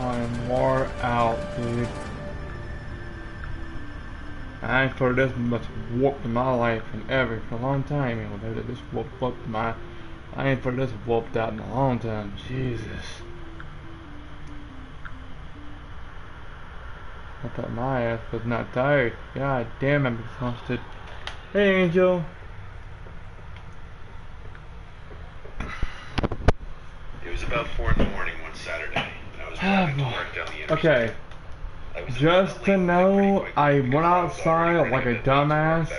I'm wore out, dude. I ain't for this much whooped in my life and ever for a long time. You know, this whooped my. I ain't for this whooped out in a long time. Jesus. I thought my ass was not tired. God damn, I'm exhausted. Hey, Angel. It was about 4 in the morning one Saturday, and I was driving to work down the interstate. Okay. Just to know, I went outside like a dumbass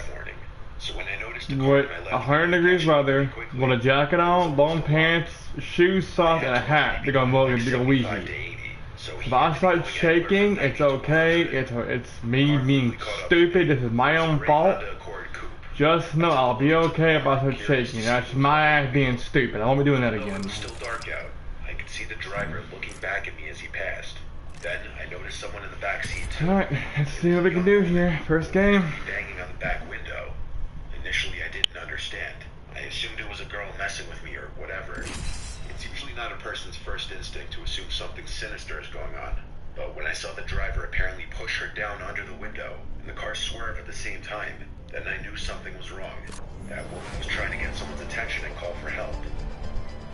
with 100 degrees weather, with a jacket on, long pants, shoes, socks, and a hat to go Wheezy. If I start shaking, it's okay. It's me being stupid. This is my own fault. Just know I'll be okay if I start shaking. That's my ass being stupid. I won't be doing that again. It was still dark out. I could see the driver looking back at me as he passed. Then I noticed someone in the back seat too. Alright, let's see what we can do here. First game. Banging on the back window. Initially I didn't understand. I assumed it was a girl messing with me or whatever. It's usually not a person's first instinct to assume something sinister is going on. But when I saw the driver apparently push her down under the window, and the car swerve at the same time, then I knew something was wrong. That woman was trying to get someone's attention and call for help.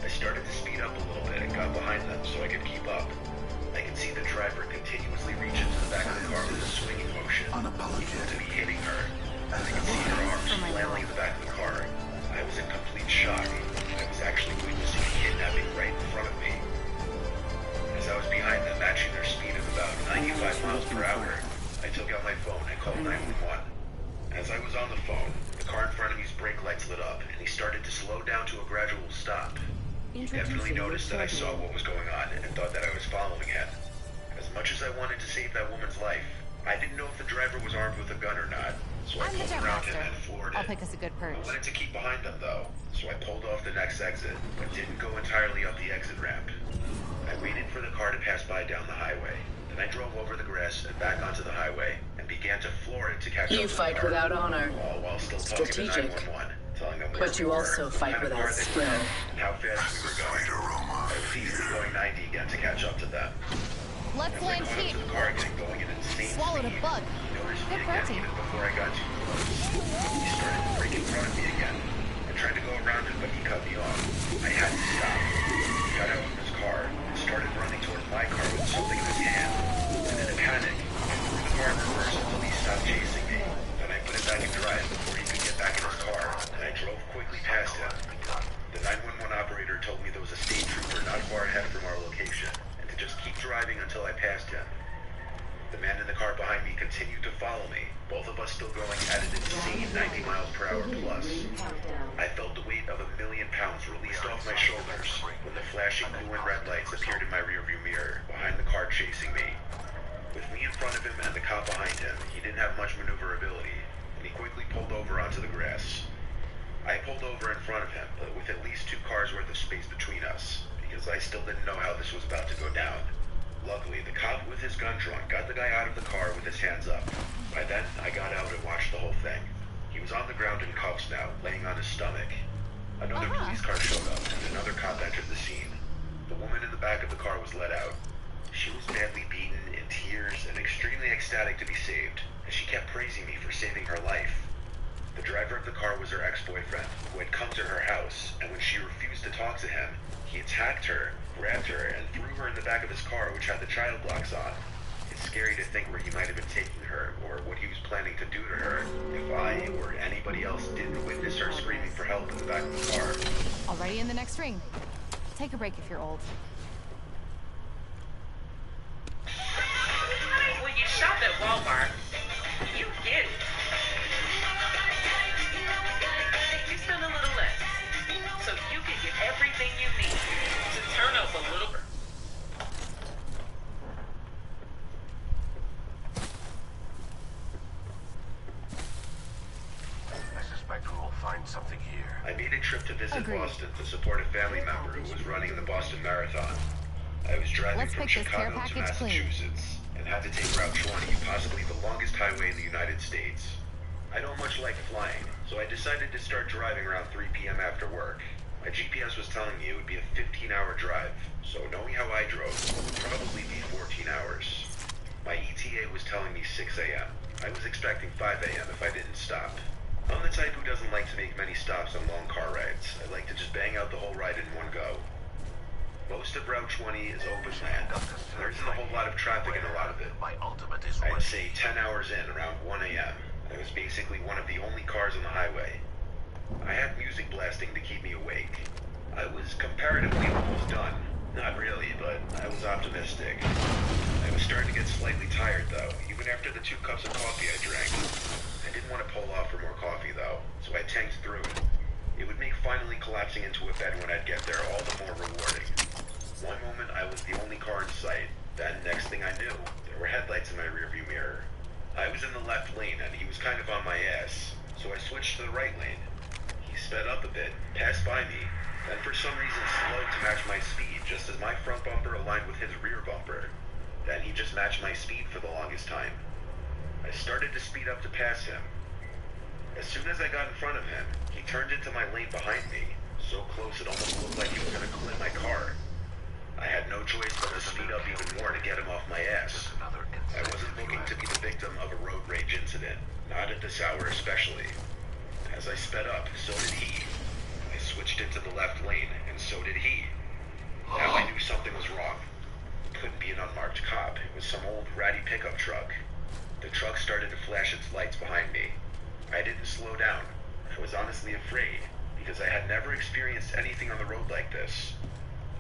I started to speed up a little bit and got behind them so I could keep up. I could see the driver continuously reach into the back of the car with a swinging motion. He seemed to be hitting her. I could see her arms flailing in the back of the car. I was in complete shock. I was actually witnessing a kidnapping right in front of me. As I was behind them, matching their speed of about 95 miles per hour, I took out my phone and called 911. As I was on the phone, the car in front of me's brake lights lit up, and he started to slow down to a gradual stop. He definitely noticed that I saw what was going on and thought that I was following him. As much as I wanted to save that woman's life, I didn't know if the driver was armed with a gun or not, so I pulled around him and floored it. I'll pick us a good perch. I wanted to keep behind them though, so I pulled off the next exit, but didn't go entirely up the exit ramp. I waited for the car to pass by down the highway. Then I drove over the grass and back onto the highway and began to floor it to catch up You with fight the car, without honor. all while still talking to Strategic. 911, telling them where But we you were, also what fight kind of without car they skill. were, and how fast we were going. I was easily going 90 again to catch up to them. Let's As I land caught up cheap. to the car again, going at an insane Swallowed a speed, bug. he noticed me Good again protein. even before I got too close. He started to break in front of me again. I tried to go around him, but he cut me off. I had to stop. He got out of his car and started running towards my car with something in his hand. And in a panic, I threw the car in reverse until he stopped chasing me. Then I put it back in drive before he could get back in his car, and I drove quickly past him. The 911 operator told me there was a state trooper not far ahead from our location, and to just keep driving until I passed him. The man in the car behind me continued to follow me, both of us still going at an insane 90 miles per hour plus. I felt the weight of 1,000,000 pounds released off my shoulders when the flashing blue and red lights appeared in my rearview mirror behind the car chasing me. With me in front of him and the cop behind him, he didn't have much maneuverability, and he quickly pulled over onto the grass. I pulled over in front of him, but with at least 2 cars worth of space between us, because I still didn't know how this was about to go down. Luckily, the cop with his gun drawn got the guy out of the car with his hands up. By then, I got out and watched the whole thing. He was on the ground in cuffs now, laying on his stomach. Another police car showed up, and another cop entered the scene. The woman in the back of the car was let out. She was badly beaten, in tears, and extremely ecstatic to be saved, and she kept praising me for saving her life. The driver of the car was her ex-boyfriend, who had come to her house, and when she refused to talk to him, he attacked her, grabbed her, and threw her in the back of his car, which had the child locks on. It's scary to think where he might have been taking her, or what he was planning to do to her, if I, or anybody else didn't witness her screaming for help in the back of the car. Already in the next ring. Take a break if you're old. When you shop at Walmart, you get it. You spend a little less, so you can get everything you need to turn up a little bit. I suspect we will find something here. I made a trip to visit Agreed. Boston to support a family member who was running the Boston Marathon. I was driving Let's from pick this care Chicago to package clean. Massachusetts and had to take Route 20, possibly the longest highway in the United States. I don't much like flying, so I decided to start driving around 3 p.m. after work. My GPS was telling me it would be a 15 14-hour drive, so knowing how I drove, it would probably be 14 hours. My ETA was telling me 6 a.m. I was expecting 5 a.m. if I didn't stop. I'm the type who doesn't like to make many stops on long car rides. I like to just bang out the whole ride in one go. Most of Route 20 is open land. There isn't a whole lot of traffic in a lot of it. My ultimate is I'd ready. say 10 hours in, around 1 a.m. I was basically one of the only cars on the highway. I had music blasting to keep me awake. I was comparatively almost done. Not really, but I was optimistic. I was starting to get slightly tired, though, even after the 2 cups of coffee I drank. I didn't want to pull off for more coffee, though, so I tanked through it. It would make finally collapsing into a bed when I'd get there all the more rewarding. One moment I was the only car in sight, then next thing I knew, there were headlights in my rearview mirror. I was in the left lane and he was kind of on my ass, so I switched to the right lane. He sped up a bit, passed by me, then for some reason slowed to match my speed just as my front bumper aligned with his rear bumper. Then he just matched my speed for the longest time. I started to speed up to pass him. As soon as I got in front of him, he turned into my lane behind me, so close it almost looked like he was going to clip my car. I had no choice but to speed up even more to get him off my ass. I wasn't looking to be the victim of a road rage incident, not at this hour especially. As I sped up, so did he. I switched into the left lane, and so did he. Now I knew something was wrong. It couldn't be an unmarked cop. It was some old ratty pickup truck. The truck started to flash its lights behind me. I didn't slow down. I was honestly afraid, because I had never experienced anything on the road like this.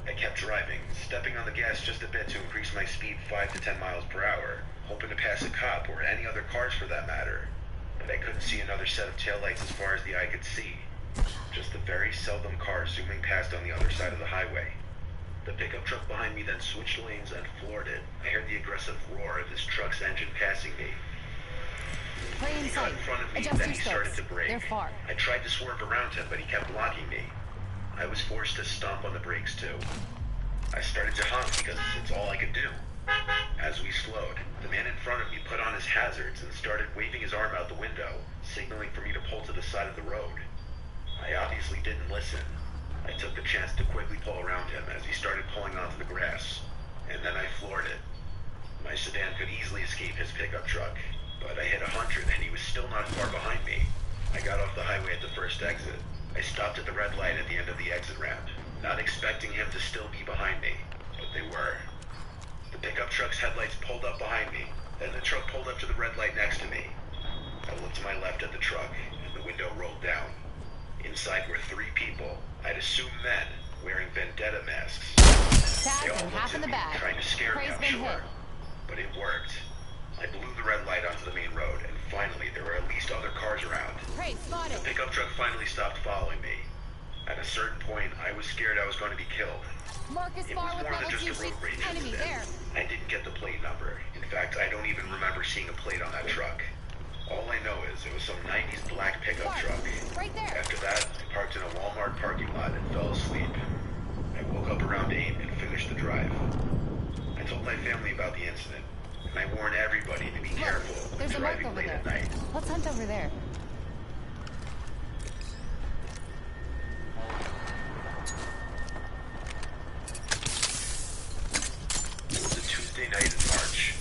I kept driving, stepping on the gas just a bit to increase my speed 5 to 10 miles per hour, hoping to pass a cop or any other cars for that matter. But I couldn't see another set of taillights as far as the eye could see. Just the very seldom cars zooming past on the other side of the highway. The pickup truck behind me then switched lanes and floored it. I heard the aggressive roar of this truck's engine passing me. Play in He got sight. in front of me, Adjust then your he started strokes. to brake. They're far. I tried to swerve around him, but he kept blocking me. I was forced to stomp on the brakes too. I started to honk because it's all I could do. As we slowed, the man in front of me put on his hazards and started waving his arm out the window, signaling for me to pull to the side of the road. I obviously didn't listen. I took the chance to quickly pull around him as he started pulling onto the grass, and then I floored it. My sedan could easily escape his pickup truck, but I hit 100 and he was still not far behind me. I got off the highway at the first exit. I stopped at the red light at the end of the exit ramp, not expecting him to still be behind me, but they were. The pickup truck's headlights pulled up behind me, then the truck pulled up to the red light next to me. I looked to my left at the truck, and the window rolled down. Inside were 3 people, I'd assume men, wearing vendetta masks. They Tag all and half looked in at the me, bag. trying to scare me, Prey's I'm been sure. hit. But it worked. I blew the red light onto the main road, and finally there were at least other cars around. Prey spotted. The pickup truck finally stopped following me. At a certain point, I was scared I was going to be killed. Marcus It far was with more than level just a 2 road rage enemy incident. there. I didn't get the plate number. In fact, I don't even remember seeing a plate on that truck. All I know is it was some 90s black pickup Mark, truck. right there. After that, I parked in a Walmart parking lot and fell asleep. I woke up around 8 and finished the drive. I told my family about the incident, and I warned everybody to be careful when There's a mark driving over late there. at night. Let's hunt over there. It was a Tuesday night in March.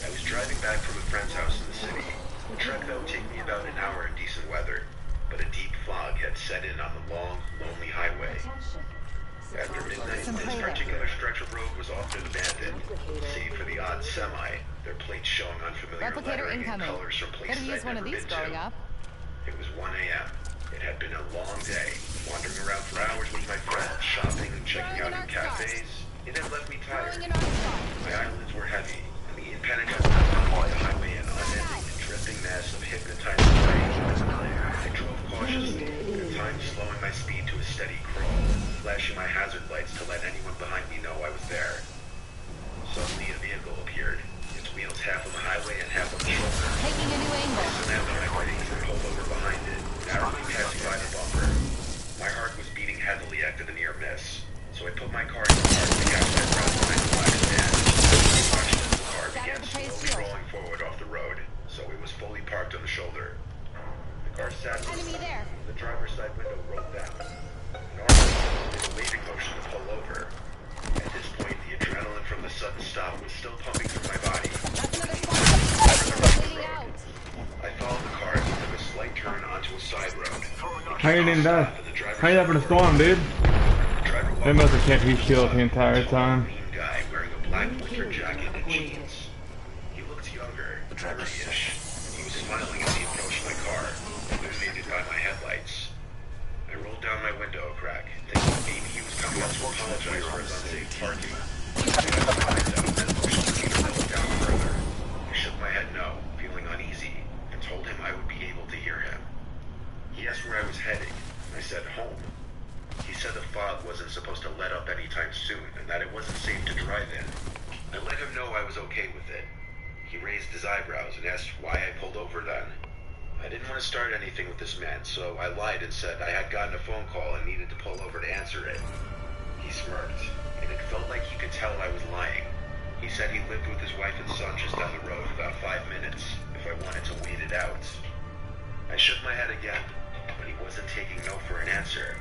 I was driving back from a friend's house in the city. The trek that would take me about an hour in decent weather, but a deep fog had set in on the long, lonely highway. After midnight, this particular stretch of road was often abandoned, save for the odd semi, their plates showing unfamiliar Replicator lettering and incoming. colors from Could places have used I'd one of never these been growing to. up. It was 1 a.m. It had been a long day, wandering around for hours with my friends, shopping and checking out in cafes. It had left me tired. Throwing an arc star. My eyelids were heavy, and the impenetrable noise of the highway an unending and drifting mass of hypnotizing rain. I drove cautiously, at times slowing my speed to a steady crawl, flashing my hazard lights to let anyone behind me know I was there. Suddenly a vehicle appeared, its wheels half on the highway and half on the shoulder. Taking a new I angle. slammed on my brakes and pulled over behind it, narrowly passing by the bumper. My heart was beating heavily after the near miss, so I put my car in the park to catch that ground behind the black sedan. I watched as the car began slowly rolling forward off the road, so it was fully parked on the shoulder. The car sat to the Enemy side. there. The driver's side window rolled down. Normally, did a waving motion to pull over, How you didn't die? How you having a storm, dude? They must have kept his shield the entire time. Guy wearing a black winter jacket and jeans. He looked younger, Trevor-ish. He was smiling as he approached my car, illuminated by my headlights. I rolled down my window a crack, thinking maybe he was coming up to apologize for his unsafe parking. I shook my head no, feeling uneasy, and told him I would be able to hear him. He asked where I was heading. I said home. He said the fog wasn't supposed to let up anytime soon, and that it wasn't safe to drive in. I let him know I was okay with it. He raised his eyebrows and asked why I pulled over then. I didn't want to start anything with this man, so I lied and said I had gotten a phone call and needed to pull over to answer it. He smirked, and it felt like he could tell I was lying. He said he lived with his wife and son just down the road, about 5 minutes, if I wanted to wait it out. I shook my head again, but he wasn't taking no for an answer.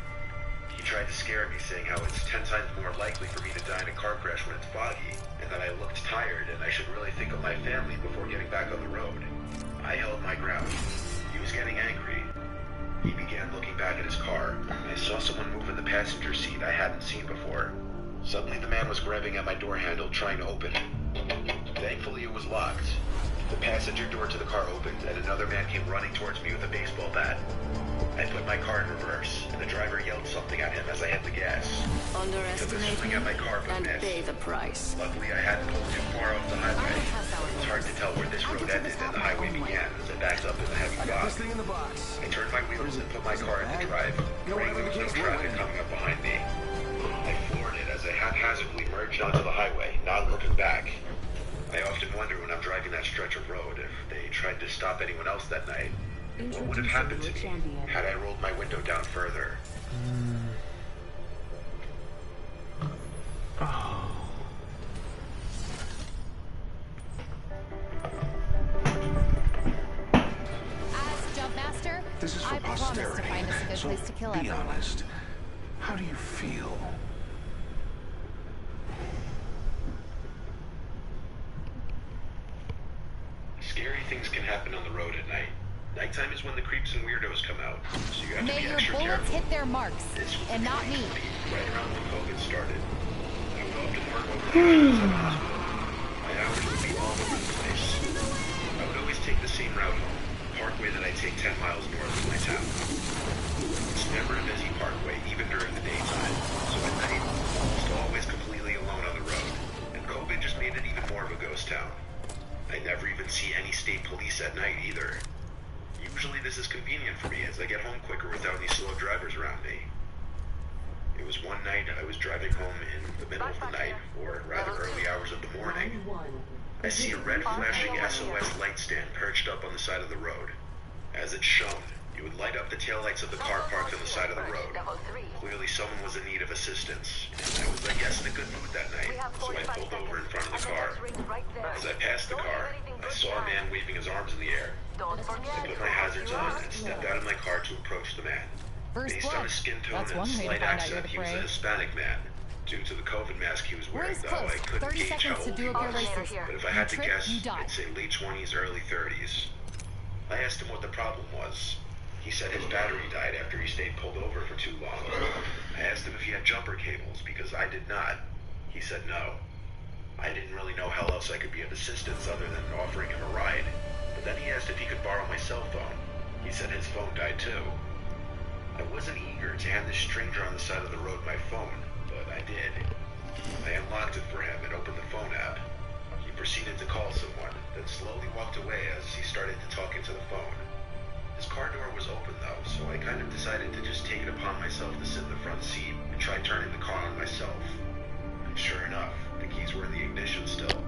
He tried to scare me, saying how it's 10 times more likely for me to die in a car crash when it's foggy, and that I looked tired and I should really think of my family before getting back on the road. I held my ground. He was getting angry. He began looking back at his car, and I saw someone move in the passenger seat I hadn't seen before. Suddenly the man was grabbing at my door handle, trying to open it. Thankfully it was locked. The passenger door to the car opened, and another man came running towards me with a baseball bat. I put my car in reverse, and the driver yelled something at him as I hit the gas. Underestimate He took a swing at my car, but and missed. pay the price. Luckily, I hadn't pulled too far off the highway. It was hard to tell where this road ended and the highway began as I backed up in the heavy fog. I turned my wheels and put my car into drive, praying there was no traffic coming up behind me. I floored it as I haphazardly merged onto the highway, not looking back. I often wonder when I'm driving that stretch of road if they tried to stop anyone else that night. What would have happened to me had I rolled my window down further? As Jumpmaster, This is for I promise to posterity. find us a good So place to kill be everyone. honest. How do you feel? Scary things can happen on the road at night. Nighttime is when the creeps and weirdos come out, so you have to May be your extra bullets careful. hit their marks, This was and not me. right around when COVID started. I would often work over the hours at the hospital. My hours would be all over the place. I would always take the same route home, a parkway that I take 10 miles north of my town. It's never a busy parkway, even during the daytime, so at night, I'm almost always completely alone on the road, and COVID just made it even more of a ghost town. I never even see any state police at night either. Usually this is convenient for me as I get home quicker without any slow drivers around me. It was one night I was driving home in the middle of the night, or rather early hours of the morning. I see a red flashing SOS light stand perched up on the side of the road. As it's shown, it would light up the taillights of the car parked on the side of the road. Clearly someone was in need of assistance, and I was, I guess, in a good mood that night, so I pulled over in front of the car. As I passed the car, I saw a man waving his arms in the air. I put my hazards on and stepped out of my car to approach the man. First Based on blood. his skin tone That's and one way to slight find out accent, you're the he was a prey. Hispanic man. Due to the COVID mask he was wearing, Rings though, close. I couldn't 30 gauge how seconds to old do he up your was. races. But if I You had to trip, guess, you die. I'd say late 20s, early 30s. I asked him what the problem was. He said his battery died after he stayed pulled over for too long. I asked him if he had jumper cables, because I did not. He said no. I didn't really know how else I could be of assistance other than offering him a ride. But then he asked if he could borrow my cell phone. He said his phone died too. I wasn't eager to hand this stranger on the side of the road my phone, but I did. I unlocked it for him and opened the phone app. He proceeded to call someone, then slowly walked away as he started to talk into the phone. His car door was open though, so I kind of decided to just take it upon myself to sit in the front seat and try turning the car on myself. And sure enough, the keys were in the ignition still.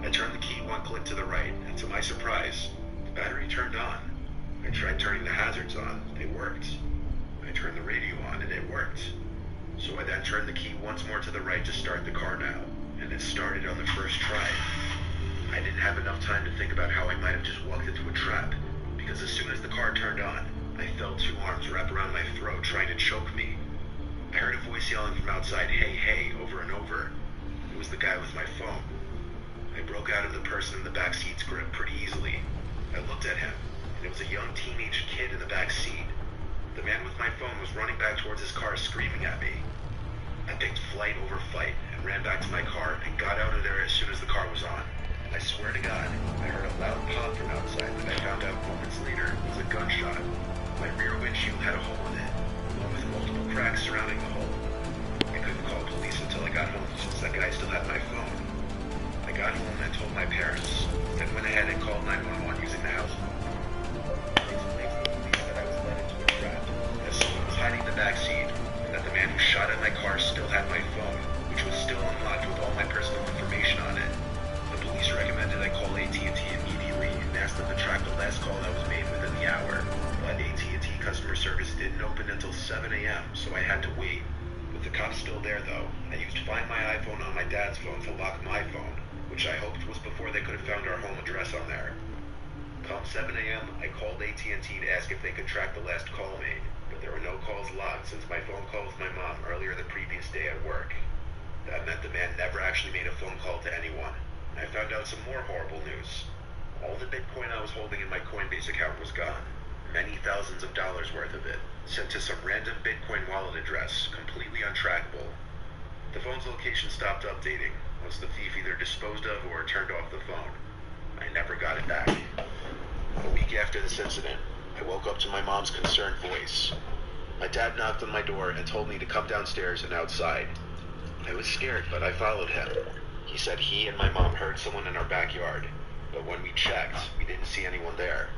I turned the key one click to the right, and to my surprise, the battery turned on. I tried turning the hazards on, and it worked. I turned the radio on, and it worked. So I then turned the key once more to the right to start the car now, and it started on the first try. I didn't have enough time to think about how I might have just walked into a trap, because as soon as the car turned on, I felt two arms wrap around my throat trying to choke me. I heard a voice yelling from outside, "Hey, hey," over and over. It was the guy with my phone. I broke out of the person in the back seat's grip pretty easily. I looked at him, and it was a young teenage kid in the back seat. The man with my phone was running back towards his car screaming at me. I picked flight over fight and ran back to my car and got out of there as soon as the car was on. I swear to God, I heard a loud pop from outside that I found out moments later was a gunshot. My rear windshield had a hole in it, along with multiple cracks surrounding the hole. I couldn't call police until I got home since that guy still had my phone. I got home and told my parents, then went ahead and called 911 using the house phone. I explained to the police that I was led into a trap, that someone was hiding in the back seat, and that the man who shot at my car still had my phone, which was still unlocked with all my personal information on it. The police recommended I call AT&T immediately and asked them to track the last call that was made within the hour. But AT&T customer service didn't open until 7 a.m., so I had to wait. With the cops still there, though, I used Find My iPhone on my dad's phone to lock my phone, which I hoped was before they could have found our home address on there. Come 7 a.m., I called AT&T to ask if they could track the last call made, but there were no calls logged since my phone call with my mom earlier the previous day at work. That meant the man never actually made a phone call to anyone. I found out some more horrible news. All the Bitcoin I was holding in my Coinbase account was gone. Many thousands of dollars worth of it, sent to some random Bitcoin wallet address, completely untrackable. The phone's location stopped updating once the thief either disposed of or turned off the phone. I never got it back. A week after this incident, I woke up to my mom's concerned voice. My dad knocked on my door and told me to come downstairs and outside. I was scared, but I followed him. He said he and my mom heard someone in our backyard, but when we checked, we didn't see anyone there.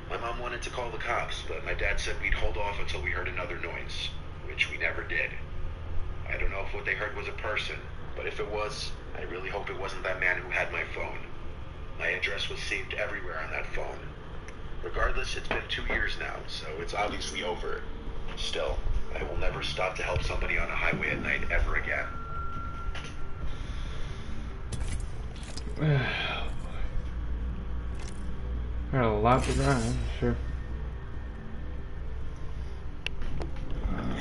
My mom wanted to call the cops, but my dad said we'd hold off until we heard another noise, which we never did. I don't know if what they heard was a person, but if it was, I really hope it wasn't that man who had my phone. My address was saved everywhere on that phone. Regardless, it's been 2 years now, so it's obviously over. Still, I will never stop to help somebody on a highway at night ever again. Got a lot to grind, sure. I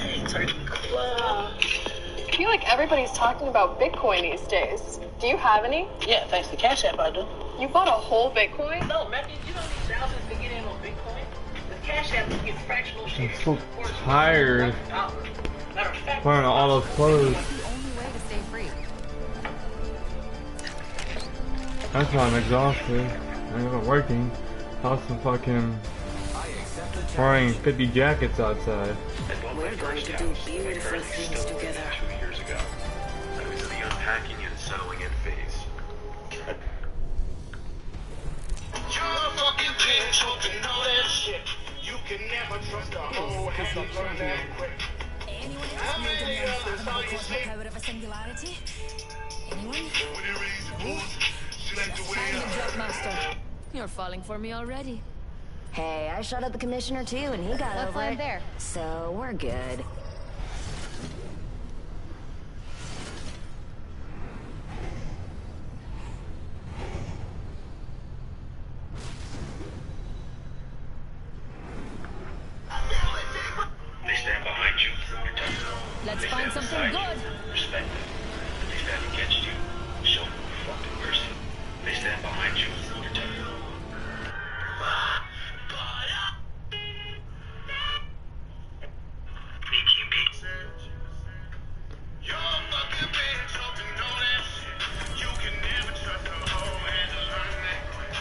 feel like everybody's talking about Bitcoin these days. Do you have any? Yeah, thanks to Cash App, I do. You bought a whole Bitcoin? No, man, you don't need thousands to get in on Bitcoin. With Cash App, you get fractional shares. I'm so tired. Wearing all those clothes. It's the only way to stay free. That's why I'm exhausted. I'm not working. Also fucking wearing 50 jackets outside. We're going to do beautiful things together. 2 years ago. I was in the unpacking and settling in phase. You're a fucking bitch, hope you know that shit. You can never trust a hoe, have to learn that quick. Anyone How else many making others the are you cosmic sleep? power of a singularity? Anyone? When you raise the bulls, she like the way I'm the I jump master. You're falling for me already. Hey, I shot at the commissioner too, and he got Let's over land it. there. So we're good. They stand behind you. Let's find something good. Respect them. They stand against you. Show them fucking mercy. They stand behind you. Protect them. You're a fucking bitch, hope you know that shit. You can never trust a hoe, had to learn that quick.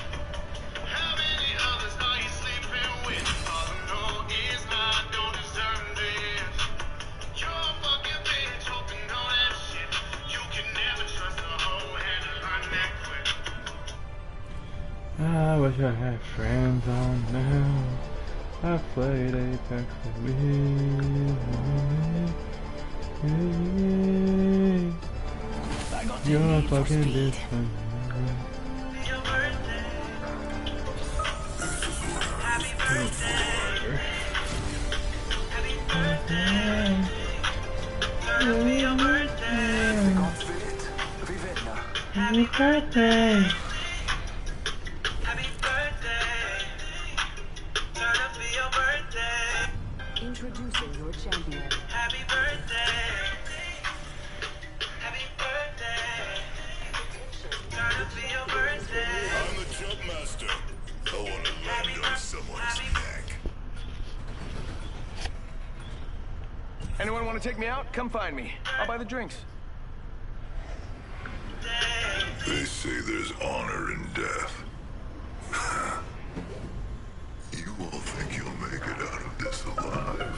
How many others are you sleeping with? All I know is I don't deserve this. You're a fucking bitch, hope you know that shit. You can never trust a hoe, had to learn that quick. I wish I had friends on now. I played Apex with me. You're a fucking bitch. Your birthday. Happy birthday. Happy birthday. Turn be your birthday. Happy birthday. Happy birthday. Turn up be your birthday. Introducing your champion. Happy birthday. Happy birthday. Turn up be your birthday. I'm the jump master. I want to land on someone's neck. want to take me out? Come find me. I'll buy the drinks. They say there's honor in death. You all think you'll make it out of this alive?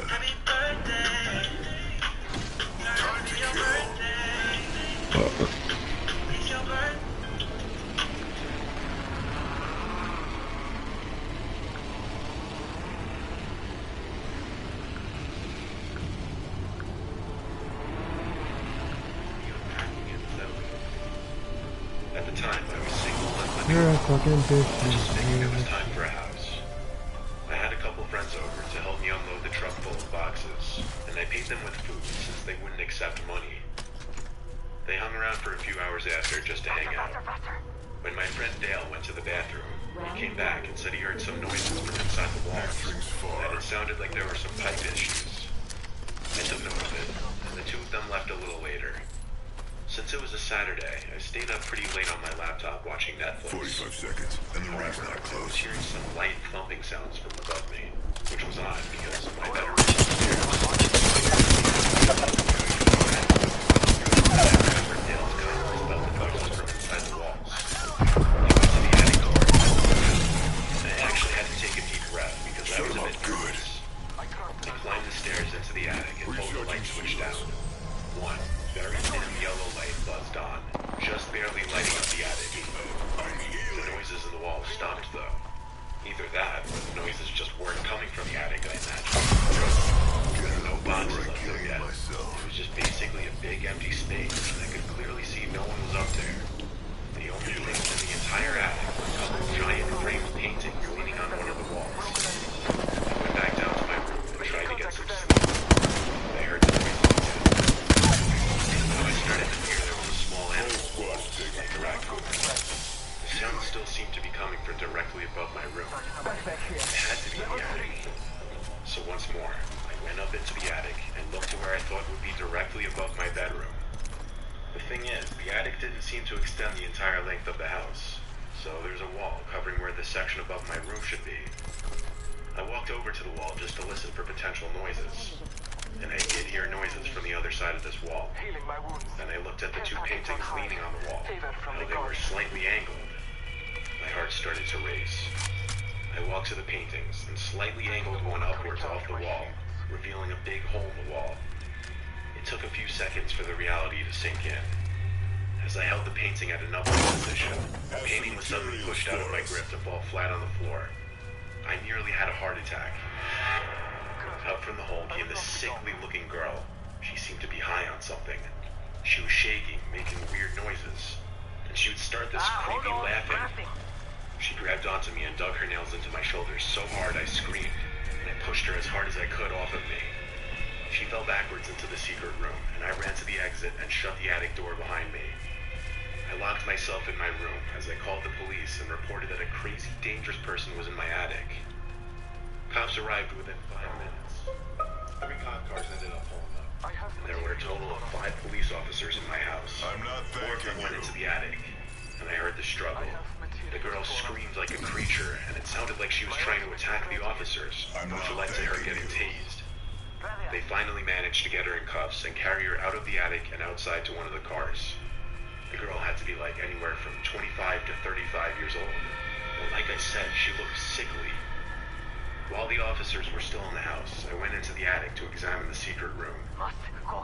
Happy birthday. Time to kill. It's your birthday. At the time, I was single and You're a fucking bitch. just thinking it was time for a house. I had a couple friends over to help me unload the truck full of boxes, and I paid them with food since they wouldn't accept money. They hung around for a few hours after just to hang out. When my friend Dale went to the bathroom, he came back and said he heard some noises from inside the walls, that it sounded like there were some pipe issues. I took note of it, and the two of them left a little later. Since it was a Saturday, I stayed up pretty late on my laptop watching Netflix. 45 seconds, and the ring's However, not I was close. hearing some light thumping sounds from above me, which was odd because my bedroom was upstairs. I remembered Dale's comments about the noises from inside the walls. He went to the attic door, and I actually had to take a deep breath because I was a bit nervous. I climbed the stairs into the attic and pulled the light switch down. One very dim yellow light buzzed on, just barely lighting up the attic. The noises in the walls stopped, though. Either that, or the noises just weren't coming from the attic, I imagine. There were no boxes up there yet. It was just basically a big empty space, and I could clearly see no one was up there. The only things in the entire attic were a couple giant framed paintings leaning on one of the walls. I went back down to my room and tried to get some sleep. I heard the noises again. Now I started to hear there was a small animal like a raccoon. The sound still seemed to be coming from directly above my room. It had to be the attic. So once more, I went up into the attic and looked to where I thought would be directly above my bedroom. The thing is, the attic didn't seem to extend the entire length of the house, so there's a wall covering where the section above my room should be. I walked over to the wall just to listen for potential noises, and I did hear noises from the other side of this wall. Then I looked at the two paintings leaning on the wall, how they were slightly angled. My heart started to race. I walked to the paintings and slightly angled one upwards off the wall, revealing a big hole in the wall. It took a few seconds for the reality to sink in. As I held the painting at an upright position, the painting was suddenly pushed out of my grip to fall flat on the floor. I nearly had a heart attack. Out from the hole came this sickly-looking girl. She seemed to be high on something. She was shaking, making weird noises, and she would start this creepy laughing. She grabbed onto me and dug her nails into my shoulders so hard I screamed, and I pushed her as hard as I could off of me. She fell backwards into the secret room, and I ran to the exit and shut the attic door behind me. I locked myself in my room as I called the police and reported that a crazy, dangerous person was in my attic. Cops arrived within 5 minutes. 3 cop cars ended up pulling up, and there were a total of 5 police officers in my house. 4 of them went into the attic, and I heard the struggle. The girl screamed like a creature, and it sounded like she was trying to attack the officers, which led to her getting tased. They finally managed to get her in cuffs and carry her out of the attic and outside to one of the cars. The girl had to be like anywhere from 25 to 35 years old. But like I said, she looked sickly. While the officers were still in the house, I went into the attic to examine the secret room.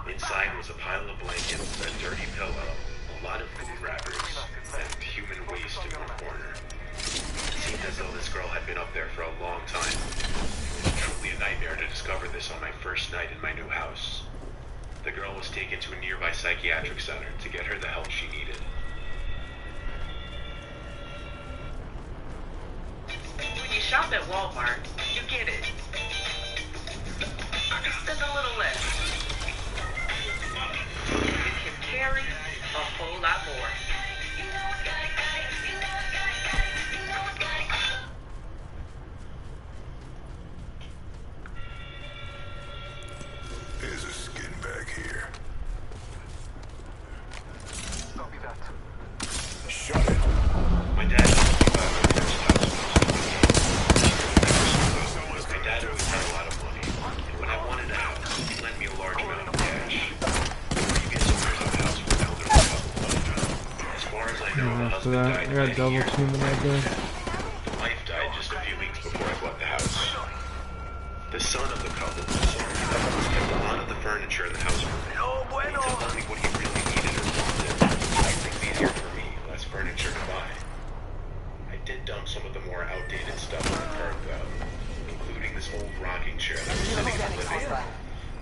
Inside was a pile of blankets, a dirty pillow, a lot of food wrappers, and human waste in one corner. It seemed as though this girl had been up there for a long time. It was truly a nightmare to discover this on my first night in my new house. The girl was taken to a nearby psychiatric center to get her the help she needed. When you shop at Walmart, you get it. Spend a little less. It can carry a whole lot more. There's a skin bag here. Copy that. Shut it. My dad told me about my first house. My dad always had a lot of money, and when I wanted a house, funeral, the After husband that, died I got many double years teaming that day. The wife died just a few weeks before I bought the house. The son of the couple kept a lot of the furniture in the house for me. He took only what he really needed or wanted. To make things easier for me, less furniture to buy. I did dump some of the more outdated stuff on the curb though, including this old rocking chair that was sitting in the living room.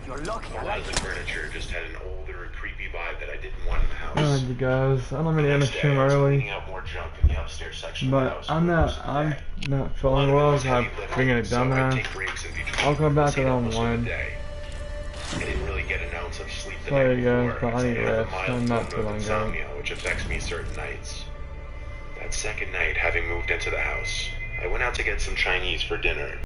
You're lucky. A lot of the furniture just had an older, creepy vibe that I didn't want in the house. Alright, you guys, I don't mean to end the stream I was early, cleaning out more junk in the upstairs section of the but house I'm for most of the not day. feeling A lot well, of it was so I'm heavy lifting, being a so I'd dumbass. take breaks in between. I'll come back Stayed around up most of the 1. day. I didn't really get an ounce of sleep the Sorry night guys, before, but I need because I have a rest. mild I'm not form of feeling good. insomnia, which affects me certain nights. That second night, having moved into the house, I went out to get some Chinese for dinner.